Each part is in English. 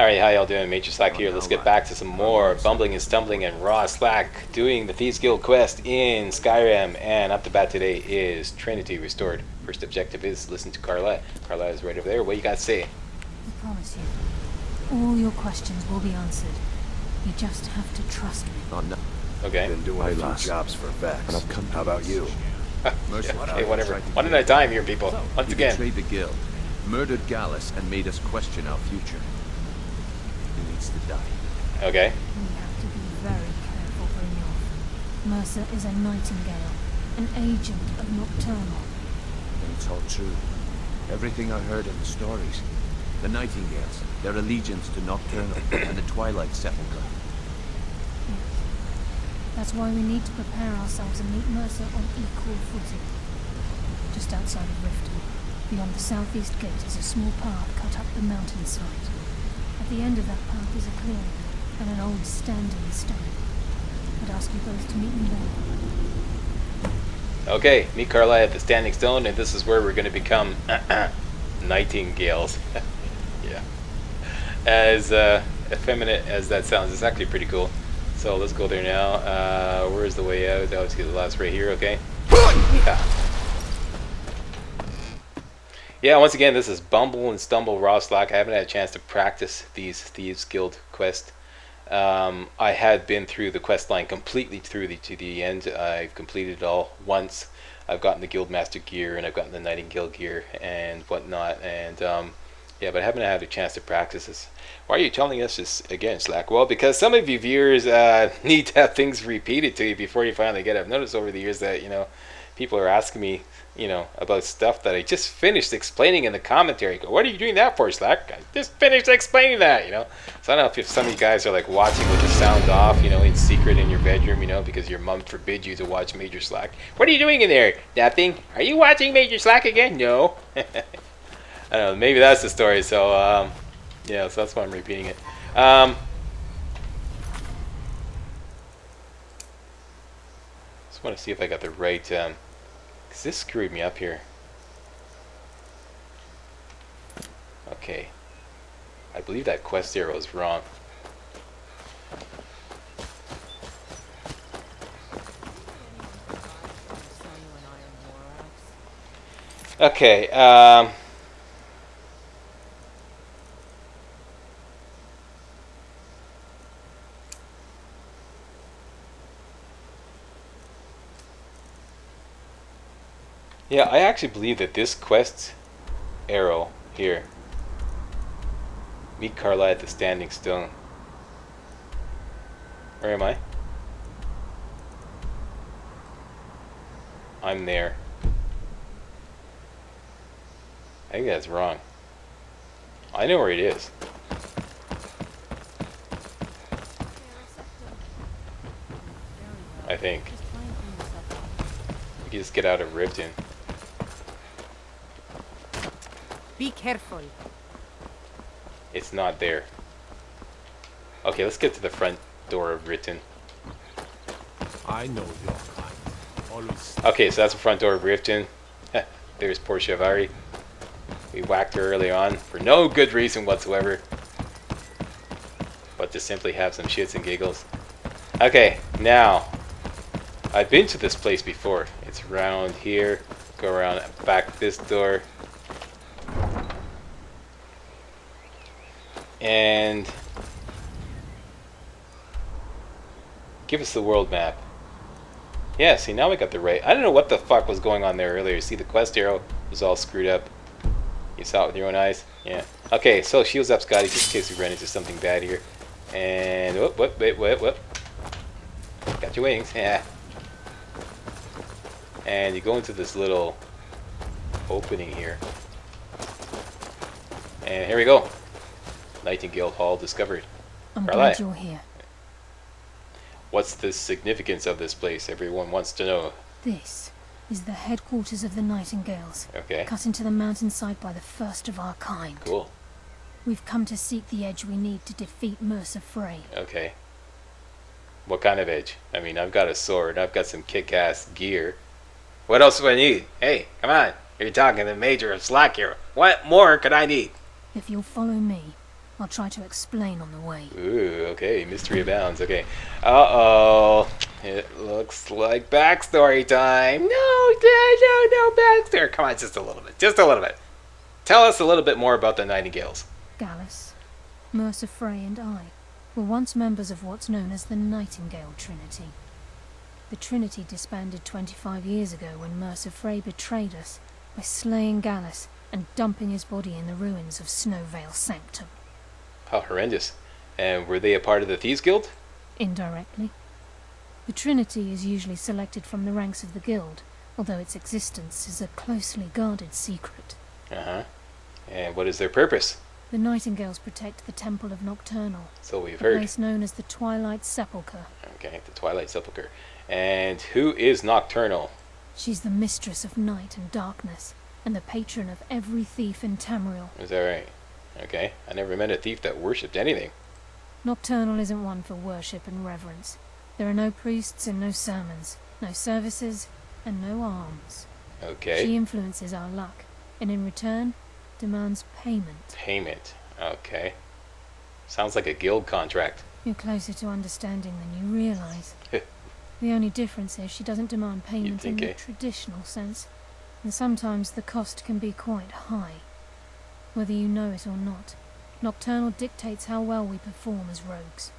Alright, how y'all doing? Major Slack here. Let's get back to some more bumbling and stumbling and raw slack doing the Thieves Guild quest in Skyrim. And up to bat today is Trinity restored. First objective is listen to Karliah. Karliah is right over there. What you got to say? I promise you, all your questions will be answered. You just have to trust me. Oh, no. Okay. Been doing a few jobs for Vex. How about you? Okay, whatever. One at a time here, people. Once again. Betrayed the guild, murdered Gallus, and made us question our future. He needs to die. Okay. We have to be very careful, Brynjolf. Mercer is a Nightingale, an agent of Nocturnal. It's all true. Everything I heard in the stories. The Nightingales, their allegiance to Nocturnal, and the Twilight Sepulchre. Yes. That's why we need to prepare ourselves and meet Mercer on equal footing. Just outside of Riften, beyond the southeast gate, is a small path cut up the mountainside. At the end of that path is a clearing and an old standing stone. I'd ask you both to meet me there. Okay, meet Karliah at the Standing Stone, and this is where we're going to become Nightingales. Yeah. As effeminate as that sounds, it's actually pretty cool. So let's go there now. Where's the way out? Obviously the last right here, okay? Yeah. Yeah, once again, this is Bumble and Stumble Raw Slack. I haven't had a chance to practice these Thieves Guild quests. I had been through the quest line completely through to the end. I've completed it all once. I've gotten the Guildmaster gear and I've gotten the Nightingale gear and whatnot. And yeah, but I haven't had a chance to practice this. Why are you telling us this again, Slack? Well, because some of you viewers need to have things repeated to you before you finally get it. I've noticed over the years that, people are asking me, about stuff that I just finished explaining in the commentary. Go, what are you doing that for, Slack? I just finished explaining that, So I don't know if some of you guys are like watching with the sound off, in secret in your bedroom, because your mom forbid you to watch Major Slack. What are you doing in there? Nothing. Are you watching Major Slack again? No. I don't know. Maybe that's the story. So, yeah, so that's why I'm repeating it. Just want to see if I got the right, because this screwed me up here. Okay. I believe that quest arrow is wrong. Okay, yeah, I actually believe that this quest arrow here, meet Karliah at the Standing Stone. Where am I? I'm there. I think that's wrong. I know where it is. I think. We can just get out of Riften. Be careful. It's not there. Okay, let's get to the front door of Riften. I know your kind. Always. Okay, so that's the front door of Riften. There's poor Chevari. We whacked her early on for no good reason whatsoever, but to simply have some shits and giggles. Okay, now I've been to this place before. It's around here. Go around back this door. And give us the world map. Yeah, see, now we got the right. I don't know what the fuck was going on there earlier. See, the quest arrow was all screwed up. You saw it with your own eyes? Yeah. Okay, so shields up, Scotty, just in case we run into something bad here. And whoop. Got your wings, yeah. And you go into this little opening here. And here we go. Nightingale Hall discovered. I'm Karliah. glad you're here. What's the significance of this place? Everyone wants to know. This is the headquarters of the Nightingales. Okay. Cut into the mountainside by the first of our kind. Cool. We've come to seek the edge we need to defeat Mercer Frey. Okay. What kind of edge? I mean, I've got a sword. I've got some kick-ass gear. What else do I need? Hey, come on. You're talking to Major of Slack here. What more could I need? If you'll follow me, I'll try to explain on the way. Ooh, okay, mystery abounds. Okay. Uh-oh. It looks like backstory time. No backstory. Come on, just a little bit. Just a little bit. Tell us a little bit more about the Nightingales. Gallus, Mercer Frey and I were once members of what's known as the Nightingale Trinity. The Trinity disbanded 25 years ago when Mercer Frey betrayed us by slaying Gallus and dumping his body in the ruins of Snowvale Sanctum. How horrendous. And were they a part of the Thieves Guild? Indirectly. The Trinity is usually selected from the ranks of the Guild, although its existence is a closely guarded secret. Uh-huh. And what is their purpose? The Nightingales protect the Temple of Nocturnal, So we've a heard. place known as the Twilight Sepulchre. Okay, the Twilight Sepulchre. And who is Nocturnal? She's the mistress of night and darkness, and the patron of every thief in Tamriel. Is that right? Okay. I never met a thief that worshipped anything. Nocturnal isn't one for worship and reverence. There are no priests and no sermons, no services, and no alms. Okay. She influences our luck, and in return, demands payment. Payment. Okay. Sounds like a guild contract. You're closer to understanding than you realize. The only difference is she doesn't demand payment in think, the eh? traditional sense, and sometimes the cost can be quite high. Whether you know it or not, Nocturnal dictates how well we perform as rogues.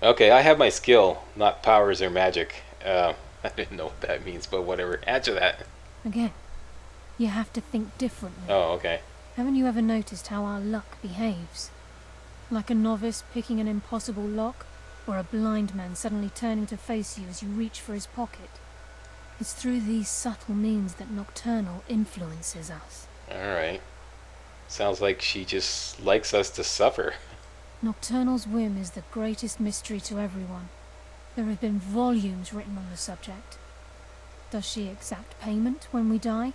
Okay, I have my skill, not powers or magic. I didn't know what that means, but whatever. Answer that. Again, you have to think differently. Oh, okay. Haven't you ever noticed how our luck behaves? Like a novice picking an impossible lock, or a blind man suddenly turning to face you as you reach for his pocket. It's through these subtle means that Nocturnal influences us. Alright. Sounds like she just likes us to suffer. Nocturnal's whim is the greatest mystery to everyone. There have been volumes written on the subject. Does she exact payment when we die?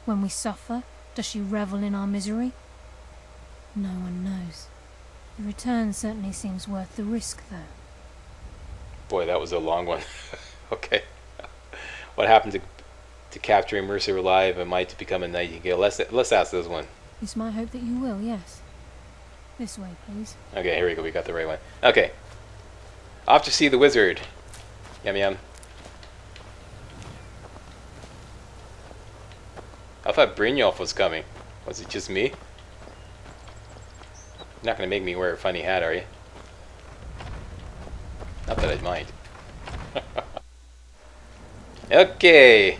When we suffer, does she revel in our misery? No one knows. The return certainly seems worth the risk, though. Boy, that was a long one. Okay. What happened to capturing Mercer alive and might to become a Nightingale? Let's ask this one. It's my hope that you will, yes. This way, please. Okay, here we go. We got the right one. Okay. Off to see the wizard. Yum yum. I thought Brynjolf was coming. Was it just me? You're not going to make me wear a funny hat, are you? Not that I'd mind. Okay.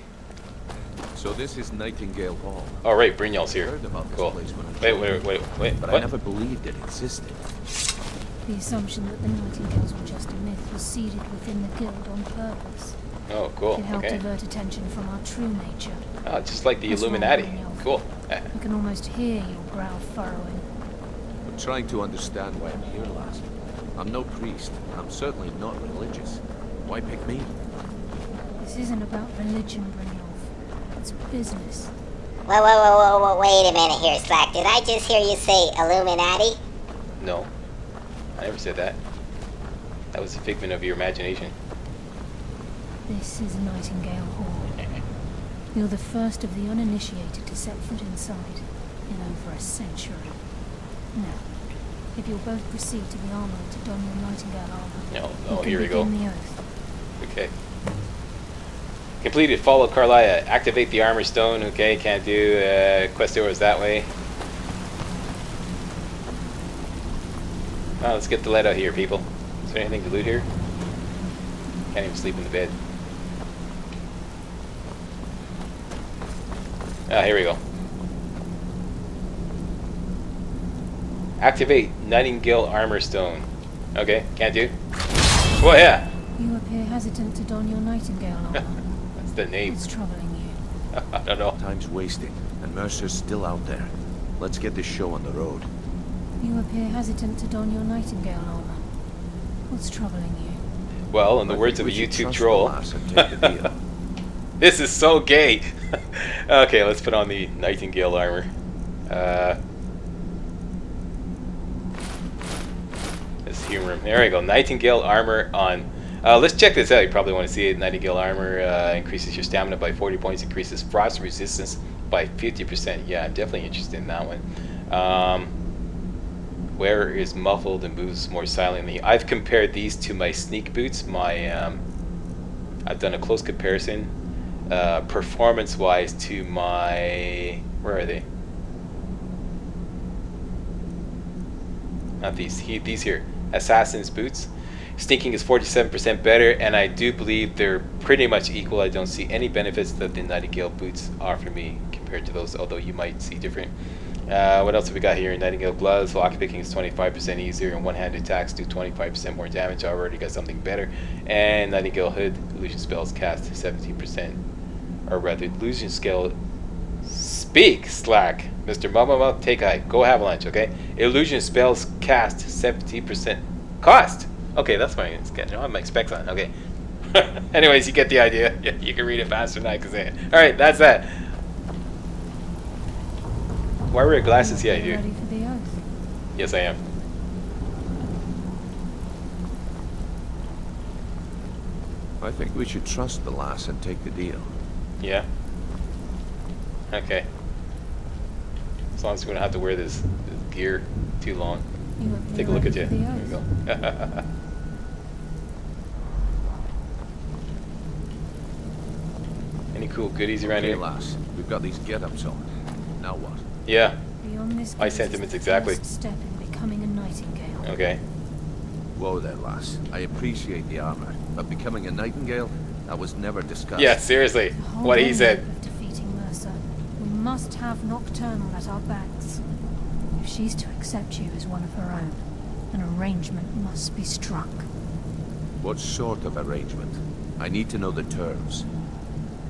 So this is Nightingale Hall. Oh, right. Brynjolf's I here. heard about this Cool. place when I Wait. but I What? never believed it existed. The assumption that the Nightingales were just a myth was seeded within the Guild on purpose. Oh, cool. It helped Okay. divert attention from our true nature. Oh, just like the That's Illuminati. wrong, Brynjolf. Cool. I can almost hear your brow furrowing. I'm trying to understand why I'm here, lass. I'm no priest. I'm certainly not religious. Why pick me? This isn't about religion, Brynjolf. It's business. Whoa, wait a minute here, Slack. Did I just hear you say Illuminati? No. I never said that. That was a figment of your imagination. This is Nightingale Hall. You're the first of the uninitiated to set foot inside in over a century. Now, if you'll both proceed to the armory to don your Nightingale armor, No. you Oh, can here we go. begin the oath. Okay. Completed. Follow Karliah. Activate the armor stone. Okay, can't do. Quest doors that way. Oh, let's get the lead out here, people. Is there anything to loot here? Can't even sleep in the bed. Ah, here we go. Activate Nightingale armor stone. Okay, can't do. Oh yeah, You appear hesitant to don your Nightingale armor. that's the name. What's troubling you? I don't know. Time's wasting, and Mercer's still out there. Let's get this show on the road. You appear hesitant to don your Nightingale armor. What's troubling you? Well, in the I words think of a we should YouTube trust troll, the lass and take the deal. this is so gay. Okay, let's put on the Nightingale armor. Let's humor him. There we go. Nightingale armor on. Let's check this out. You probably want to see it. Nightingale armor increases your stamina by 40 points, increases frost resistance by 50%. Yeah, I'm definitely interested in that one. wearer is muffled and moves more silently. I've compared these to my sneak boots. I've done a close comparison, performance-wise, to my... Where are they? Not these. These here. Assassin's boots. Sneaking is 47% better, and I do believe they're pretty much equal. I don't see any benefits that the Nightingale boots offer me compared to those, although you might see different. What else have we got here? Nightingale gloves. Lockpicking is 25% easier, and one-handed attacks do 25% more damage. I already got something better. And Nightingale hood. Illusion spells cast 17%. Or rather, illusion skill... Speak, Slack! Mr. Mama, take high. Go have lunch, okay? Illusion spells cast 70% cost! Okay, that's fine. I have my specs on. Okay. Anyways, you get the idea. Yeah, you can read it faster than I can say it. Alright, that's that. Why wear glasses? Yeah, I do. Ready for the oath? Yes, I am. I think we should trust the lass and take the deal. Yeah? Okay. As long as we don't have to wear this gear too long. You won't be Take a look at ready you. for There the you oath. go. Any cool goodies around Okay, here? lass, we've got these get-ups on. Now what? Yeah. Beyond this My gate is sentiments the exactly. first step in becoming a Nightingale. Okay. Whoa there, lass. I appreciate the armor, but becoming a Nightingale, that was never discussed. Yeah, seriously. To hold What he any said. hope of defeating Mercer, we must have Nocturnal at our backs. If she's to accept you as one of her own, an arrangement must be struck. What sort of arrangement? I need to know the terms.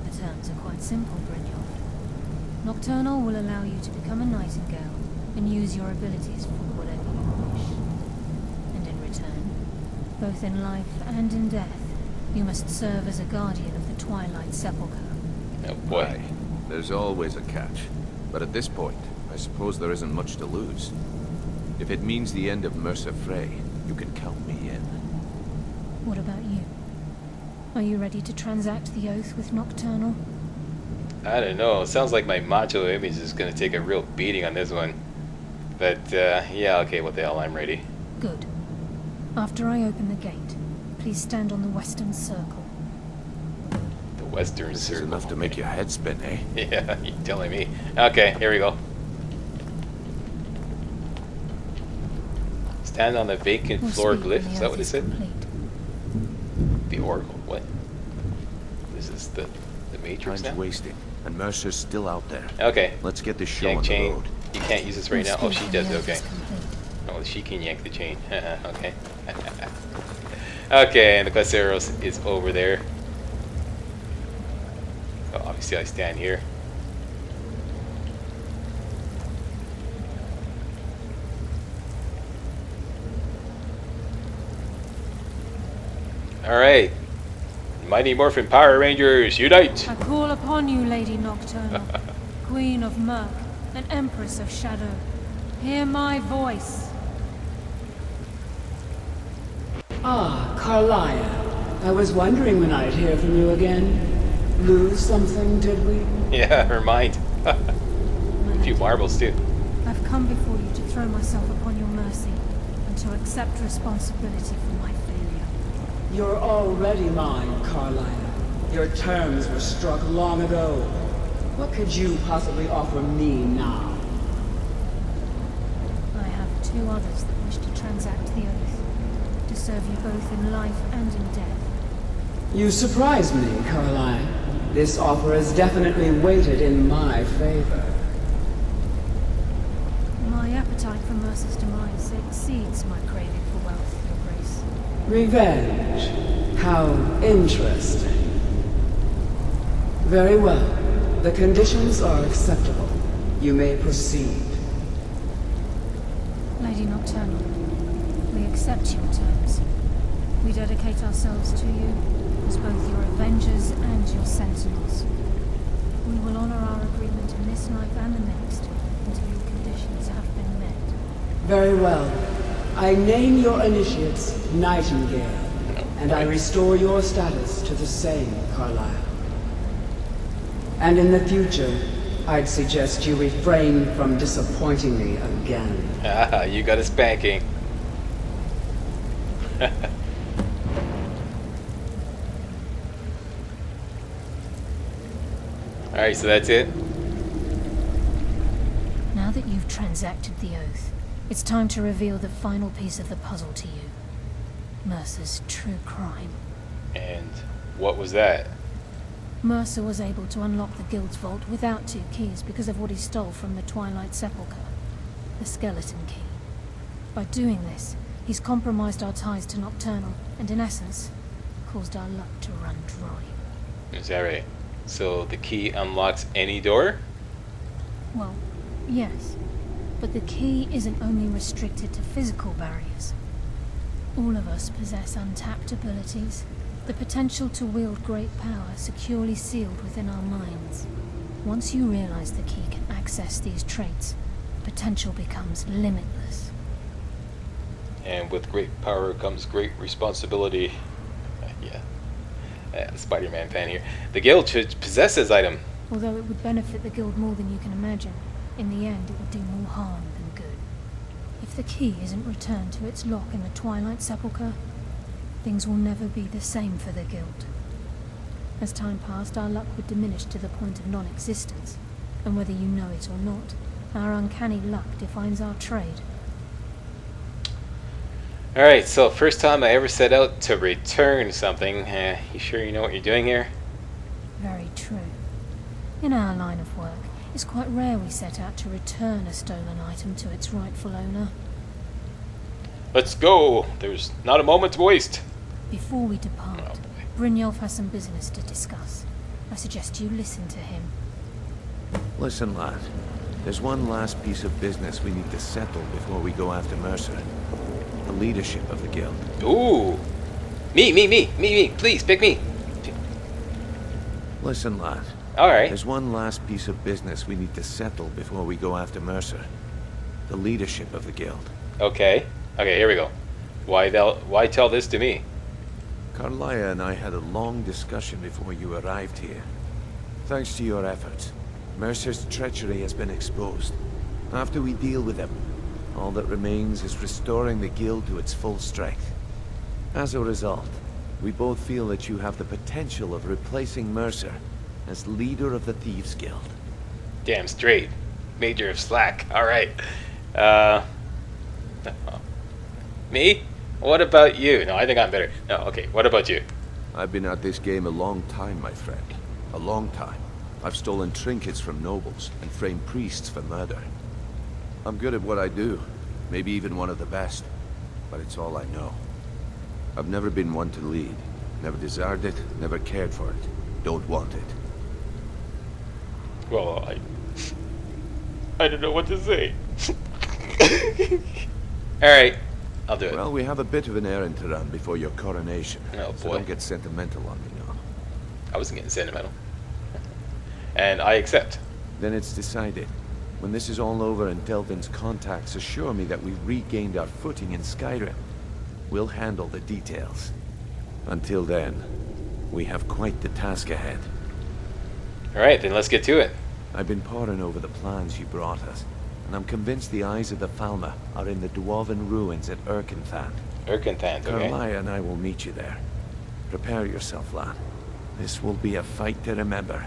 The terms are quite simple, Brynjolf. Nocturnal will allow you to become a Nightingale and use your abilities for whatever you wish. And in return, both in life and in death, you must serve as a guardian of the Twilight Sepulchre. Oh boy. Aye, there's always a catch. But at this point, I suppose there isn't much to lose. If it means the end of Mercer Frey, you can count me in. What about you? Are you ready to transact the oath with Nocturnal? I don't know. It sounds like my macho image is going to take a real beating on this one. But, yeah, okay, what the hell, I'm ready. Good. After I open the gate, please stand on the western circle. The Western This is Circle. enough to make your head spin, eh? Yeah, you're telling me. Okay, here we go. Stand on the vacant We'll floor speak when glyph. the Is that oath what it said? complete. The Oracle. What? This is the Matrix Time's now? wasting, and Mercer's still out there. Okay. Let's get this show Yank on the chain. road. You can't use this right now. We'll Oh, speak she when does. the oath Okay. is complete. Oh, she can yank the chain. Okay. Okay, and the quest arrows is over there. So obviously I stand here. Alright. Mighty Morphin Power Rangers, unite! I call upon you, Lady Nocturnal, Queen of Murk and Empress of Shadow. Hear my voice. Ah, Karliah. I was wondering when I'd hear from you again. Lose something, did we? Yeah, her mind. My A few lady, marbles too. I've come before you to throw myself upon your mercy and to accept responsibility for my failure. You're already mine, Karliah. Your terms were struck long ago. What could you possibly offer me now? I have two others that wish to transact the oath, to serve you both in life and in death. You surprise me, Karliah. This offer is definitely weighted in my favor. My appetite for Mercer's demise exceeds my craving for wealth, Your Grace. Revenge. How interesting. Very well. The conditions are acceptable. You may proceed. Lady Nocturnal, we accept your terms. We dedicate ourselves to you as both your avengers and your sentinels. We will honor our agreement in this life and the next until your conditions have been met. Very well. I name your initiates Nightingale, and I restore your status to the same, Karliah. And in the future, I'd suggest you refrain from disappointing me again. Ah, you got a spanking. Alright, so that's it? Now that you've transacted the oath, it's time to reveal the final piece of the puzzle to you. Mercer's true crime. And what was that? Mercer was able to unlock the guild's vault without 2 keys because of what he stole from the Twilight Sepulchre, the skeleton key. By doing this, he's compromised our ties to Nocturnal, and in essence, caused our luck to run dry. Is that right? So the key unlocks any door? Well, yes, but the key isn't only restricted to physical barriers. All of us possess untapped abilities, the potential to wield great power securely sealed within our minds. Once you realize the key can access these traits, potential becomes limitless. And with great power comes great responsibility. Spider-Man fan here. The guild should possess this item. Although it would benefit the guild more than you can imagine, in the end it would do more harm than good. If the key isn't returned to its lock in the Twilight Sepulchre, things will never be the same for the guild. As time passed, our luck would diminish to the point of non-existence, and whether you know it or not, our uncanny luck defines our trade. Alright, so first time I ever set out to return something. You sure you know what you're doing here? Very true. In our line of work, it's quite rare we set out to return a stolen item to its rightful owner. Let's go! There's not a moment to waste. Before we depart, Brynjolf has some business to discuss. I suggest you listen to him. Listen, lad. There's one last piece of business we need to settle before we go after Mercer. The leadership of the guild. Ooh! Me! Please, pick me! Listen, lad. Alright. There's one last piece of business we need to settle before we go after Mercer. The leadership of the guild. Okay. Okay, here we go. Why tell this to me? Karliah and I had a long discussion before you arrived here. Thanks to your efforts, Mercer's treachery has been exposed. After we deal with him, all that remains is restoring the guild to its full strength. As a result, we both feel that you have the potential of replacing Mercer as leader of the Thieves Guild. Damn straight. Major of Slack. Alright. Me? What about you? No, I think I'm better. No, okay. What about you? I've been at this game a long time, my friend. A long time. I've stolen trinkets from nobles and framed priests for murder. I'm good at what I do. Maybe even one of the best. But it's all I know. I've never been one to lead. Never desired it, never cared for it. Don't want it. Well, I don't know what to say. Alright. I'll do it. Well, we have a bit of an errand to run before your coronation. Oh, so boy. don't get sentimental on me now. I wasn't getting sentimental. And I accept. Then it's decided. When this is all over and Delvin's contacts assure me that we've regained our footing in Skyrim, we'll handle the details. Until then, we have quite the task ahead. Alright, then let's get to it. I've been poring over the plans you brought us, and I'm convinced the eyes of the Falmer are in the Dwarven ruins at Erkenthand. Erkenthand, okay. Karliah and I will meet you there. Prepare yourself, lad. This will be a fight to remember.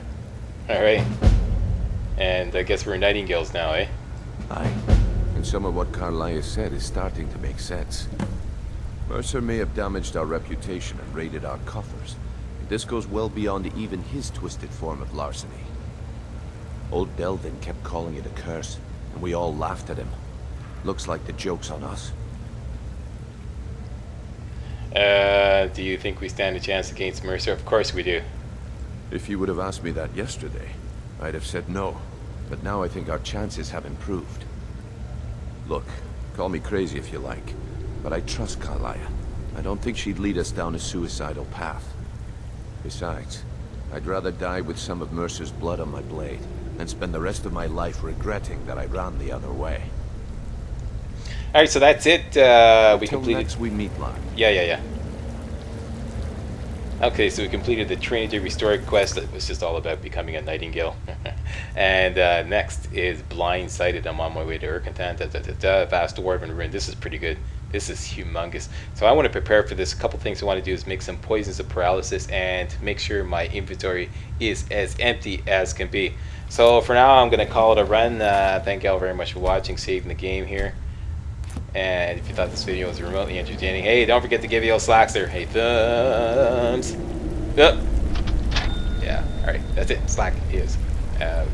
Alright. And I guess we're Nightingales now, eh? Aye. And some of what Karliah said is starting to make sense. Mercer may have damaged our reputation and raided our coffers. But this goes well beyond even his twisted form of larceny. Old Delvin kept calling it a curse, and we all laughed at him. Looks like the joke's on us. Do you think we stand a chance against Mercer? Of course we do. If you would have asked me that yesterday, I'd have said no. But now I think our chances have improved. Look, call me crazy if you like, but I trust Karliah. I don't think she'd lead us down a suicidal path. Besides, I'd rather die with some of Mercer's blood on my blade than spend the rest of my life regretting that I ran the other way. Alright, so that's it. We Till completed. next we meet, lad. Yeah. Okay, so we completed the Trinity Restore quest. It was just all about becoming a Nightingale. And next is Blindsided. I'm on my way to Urkentan. Vast Dwarven Ruin. This is pretty good. This is humongous. So I want to prepare for this. A couple things I want to do is make some poisons of paralysis and make sure my inventory is as empty as can be. So for now, I'm going to call it a run. Thank you all very much for watching, saving the game here. And if you thought this video was remotely entertaining, hey, don't forget to give the old slacks there. Hey, thumbs up. Yeah, alright, that's it. Slack is out.